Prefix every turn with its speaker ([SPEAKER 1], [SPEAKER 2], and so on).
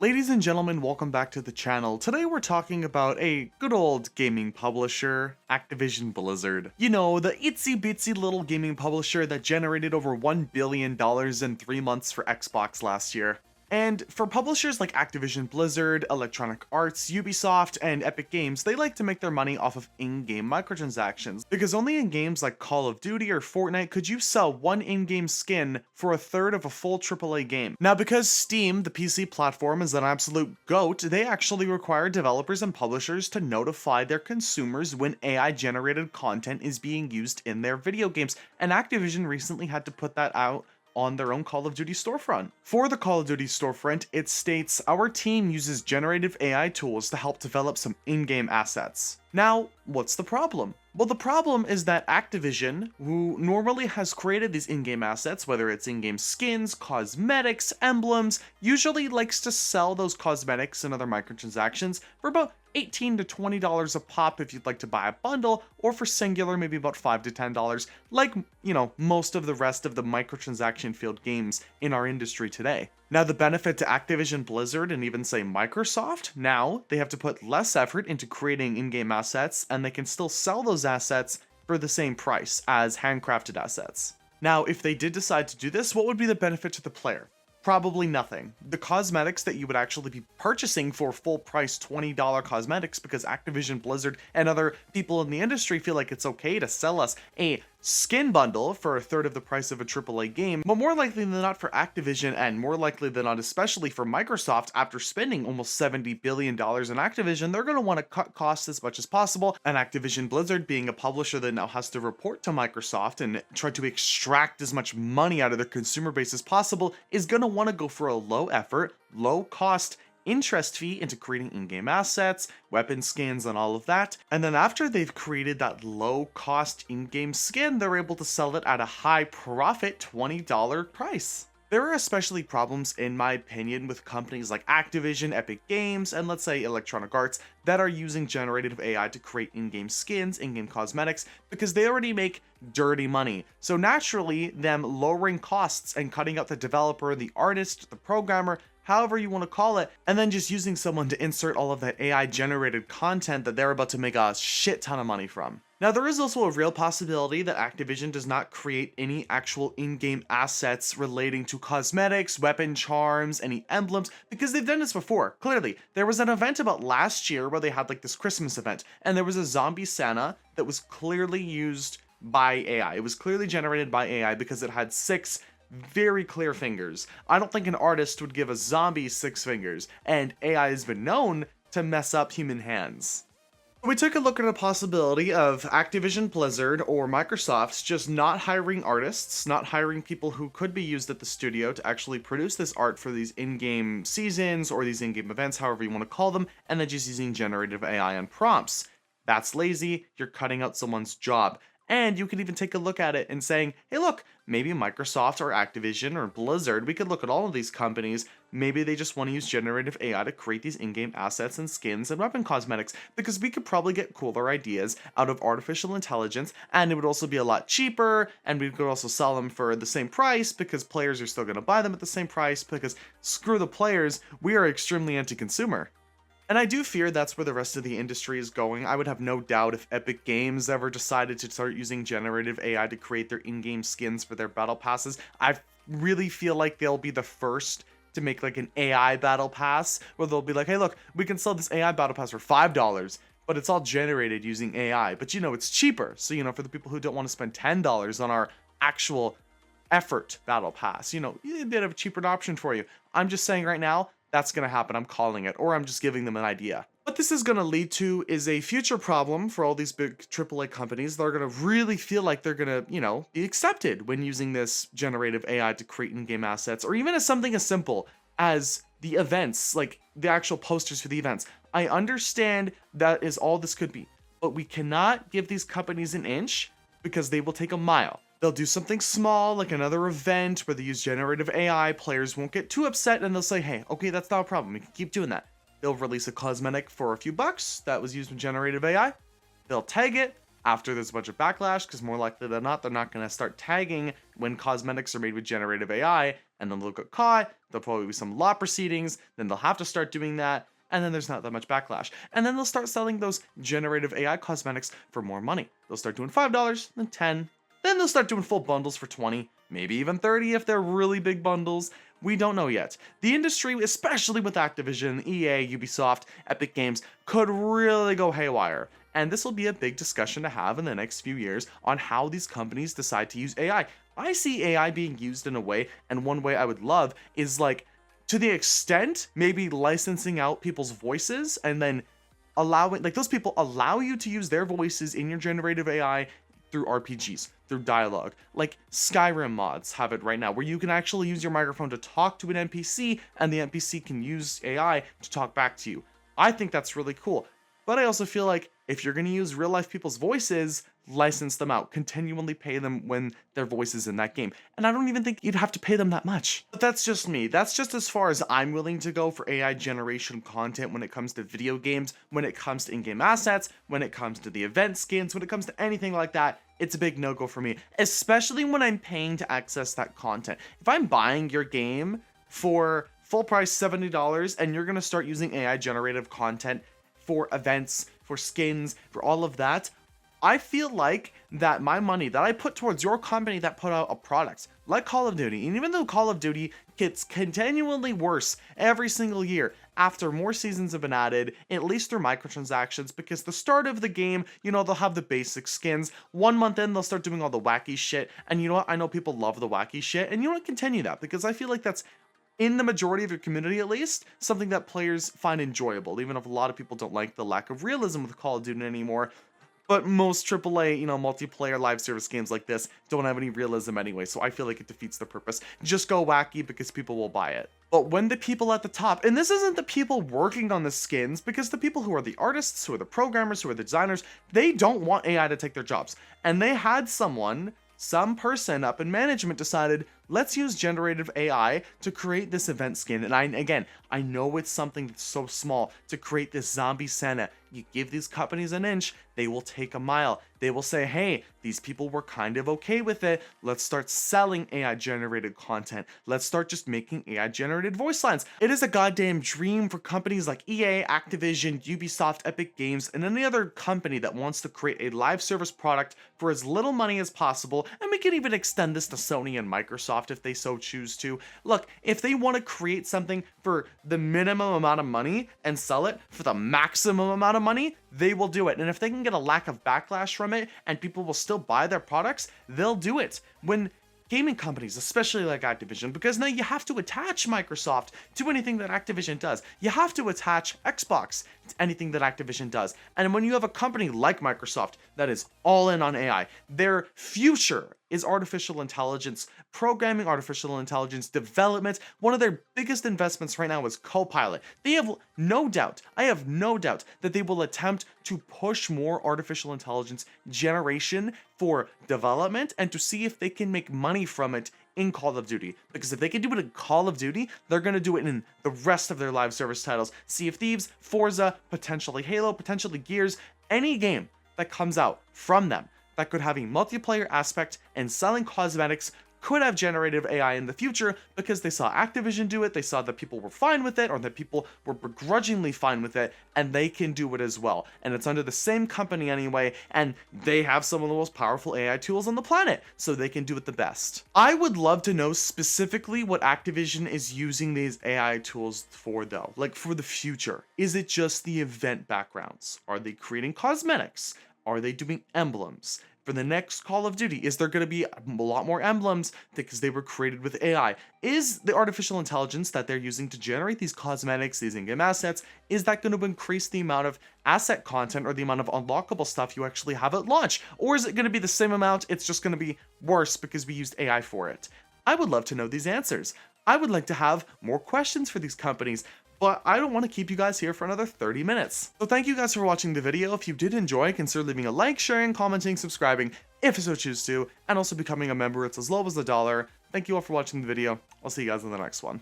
[SPEAKER 1] Ladies and gentlemen, welcome back to the channel. Today we're talking about a good old gaming publisher, Activision Blizzard. You know, the itsy bitsy little gaming publisher that generated over $1 billion in 3 months for Xbox last year. And for publishers like Activision Blizzard, Electronic Arts, Ubisoft, and Epic Games, they like to make their money off of in-game microtransactions, because only in games like Call of Duty or Fortnite could you sell one in-game skin for a third of a full AAA game. Now, because Steam, the PC platform, is an absolute GOAT, they actually require developers and publishers to notify their consumers when AI-generated content is being used in their video games, and Activision recently had to put that out on their own Call of Duty storefront. For the Call of Duty storefront, it states, "Our team uses generative AI tools to help develop some in-game assets." Now, what's the problem? Well, the problem is that Activision, who normally has created these in-game assets, whether it's in-game skins, cosmetics, emblems, usually likes to sell those cosmetics and other microtransactions for about $18 to $20 a pop if you'd like to buy a bundle, or for singular, maybe about $5 to $10, like, most of the rest of the microtransaction field games in our industry today. Now, the benefit to Activision Blizzard and even say Microsoft, now they have to put less effort into creating in-game assets, and they can still sell those assets for the same price as handcrafted assets. Now, if they did decide to do this, what would be the benefit to the player? Probably nothing. The cosmetics that you would actually be purchasing for full price $20 cosmetics, because Activision Blizzard and other people in the industry feel like it's okay to sell us a skin bundle for a third of the price of a AAA game, but more likely than not for Activision, and more likely than not especially for Microsoft, after spending almost $70 billion in Activision, they're going to want to cut costs as much as possible, and Activision Blizzard, being a publisher that now has to report to Microsoft and try to extract as much money out of their consumer base as possible, is going to want to go for a low effort, low cost interest fee into creating in-game assets, weapon skins, and all of that. And then after they've created that low-cost in-game skin, they're able to sell it at a high-profit $20 price. There are especially problems, in my opinion, with companies like Activision, Epic Games, and let's say Electronic Arts that are using generative AI to create in-game skins, in-game cosmetics, because they already make dirty money. So naturally, them lowering costs and cutting out the developer, the artist, the programmer, however you want to call it, and then just using someone to insert all of that AI generated content that they're about to make a shit ton of money from. Now, there is also a real possibility that Activision does not create any actual in-game assets relating to cosmetics, weapon charms, any emblems, because they've done this before. Clearly, there was an event about last year where they had like this Christmas event, and there was a zombie Santa that was clearly used by AI. It was clearly generated by AI because it had 6 very clear fingers. I don't think an artist would give a zombie 6 fingers, and AI has been known to mess up human hands. We took a look at a possibility of Activision Blizzard or Microsoft just not hiring artists, not hiring people who could be used at the studio to actually produce this art for these in-game seasons or these in-game events, however you want to call them, and then just using generative AI and prompts. That's lazy, you're cutting out someone's job. And you can even take a look at it and saying, hey look, maybe Microsoft or Activision or Blizzard, we could look at all of these companies, maybe they just want to use generative AI to create these in-game assets and skins and weapon cosmetics, because we could probably get cooler ideas out of artificial intelligence, and it would also be a lot cheaper, and we could also sell them for the same price, because players are still going to buy them at the same price, because screw the players, we are extremely anti-consumer. And I do fear that's where the rest of the industry is going. I would have no doubt if Epic Games ever decided to start using generative AI to create their in-game skins for their battle passes. I really feel like they'll be the first to make like an AI battle pass, where they'll be like, hey look, we can sell this AI battle pass for $5, but it's all generated using AI. But it's cheaper. So, for the people who don't want to spend $10 on our actual effort battle pass, a bit of a cheaper option for you. I'm just saying right now, that's going to happen. I'm calling it, or I'm just giving them an idea. What this is going to lead to is a future problem for all these big AAA companies. They're going to really feel like they're going to, be accepted when using this generative AI to create in-game assets, or even as something as simple as the events, like the actual posters for the events. I understand that is all this could be, but we cannot give these companies an inch, because they will take a mile. They'll do something small, like another event where they use generative AI, players won't get too upset, and they'll say, hey, okay, that's not a problem, we can keep doing that. They'll release a cosmetic for a few bucks that was used with generative AI. They'll tag it after there's a bunch of backlash, because more likely than not, they're not going to start tagging when cosmetics are made with generative AI, and then they'll get caught. There'll probably be some law proceedings. Then they'll have to start doing that. And then there's not that much backlash. And then they'll start selling those generative AI cosmetics for more money. They'll start doing $5, then $10. Then they'll start doing full bundles for $20, maybe even $30 if they're really big bundles. We don't know yet. The industry, especially with Activision, EA, Ubisoft, Epic Games, could really go haywire. And this will be a big discussion to have in the next few years on how these companies decide to use AI. I see AI being used in a way, and one way I would love is like, to the extent, maybe licensing out people's voices and then allowing, like those people allow you to use their voices in your generative AI through RPGs, through dialogue. Like Skyrim mods have it right now, where you can actually use your microphone to talk to an NPC, and the NPC can use AI to talk back to you. I think that's really cool. But I also feel like if you're going to use real life people's voices, license them out, continually pay them when their voice is in that game. And I don't even think you'd have to pay them that much. But that's just me. That's just as far as I'm willing to go for AI generation content when it comes to video games, when it comes to in-game assets, when it comes to the event skins, when it comes to anything like that. It's a big no-go for me, especially when I'm paying to access that content. If I'm buying your game for full price $70 and you're going to start using AI generative content for events, for skins, for all of that, I feel like that my money that I put towards your company that put out a product like Call of Duty, and even though Call of Duty gets continually worse every single year after more seasons have been added, at least through microtransactions, because the start of the game, you know, they'll have the basic skins. 1 month in, they'll start doing all the wacky shit, and you know what? I know people love the wacky shit, and you want to continue that, because I feel like that's, in the majority of your community at least, something that players find enjoyable, even if a lot of people don't like the lack of realism with Call of Duty anymore. But most AAA, multiplayer live service games like this don't have any realism anyway, so I feel like it defeats the purpose. Just go wacky because people will buy it. But when the people at the top, and this isn't the people working on the skins, because the people who are the artists, who are the programmers, who are the designers, they don't want AI to take their jobs. And they had some person up in management decided, let's use generative AI to create this event skin. And I know it's something that's so small to create this zombie Santa. You give these companies an inch, they will take a mile. They will say, hey, these people were kind of okay with it. Let's start selling AI generated content. Let's start just making AI generated voice lines. It is a goddamn dream for companies like EA, Activision, Ubisoft, Epic Games, and any other company that wants to create a live service product for as little money as possible. And we can even extend this to Sony and Microsoft if they so choose to. Look, if they want to create something for the minimum amount of money and sell it for the maximum amount of money, they will do it. And if they can get a lack of backlash from it and people will still buy their products, they'll do it. When gaming companies, especially like Activision, because now you have to attach Microsoft to anything that Activision does. You have to attach Xbox to anything that Activision does. And when you have a company like Microsoft that is all in on AI, their future is artificial intelligence, programming, artificial intelligence development. One of their biggest investments right now is Copilot. They have no doubt, I have no doubt that they will attempt to push more artificial intelligence generation for development and to see if they can make money from it in Call of Duty. Because if they can do it in Call of Duty, they're going to do it in the rest of their live service titles. Sea of Thieves, Forza, potentially Halo, potentially Gears, any game that comes out from them that could have a multiplayer aspect and selling cosmetics could have generative AI in the future, because they saw Activision do it, they saw that people were fine with it, or that people were begrudgingly fine with it, and they can do it as well. And it's under the same company anyway, and they have some of the most powerful AI tools on the planet, so they can do it the best. I would love to know specifically what Activision is using these AI tools for though, like for the future. Is it just the event backgrounds? Are they creating cosmetics? Are they doing emblems? For the next Call of Duty, is there going to be a lot more emblems because they were created with AI? Is the artificial intelligence that they're using to generate these cosmetics, these in-game assets, is that going to increase the amount of asset content or the amount of unlockable stuff you actually have at launch? Or is it going to be the same amount, it's just going to be worse because we used AI for it? I would love to know these answers. I would like to have more questions for these companies, but I don't want to keep you guys here for another 30 minutes. So thank you guys for watching the video. If you did enjoy, consider leaving a like, sharing, commenting, subscribing, if you so choose to, and also becoming a member. It's as low as $1. Thank you all for watching the video. I'll see you guys in the next one.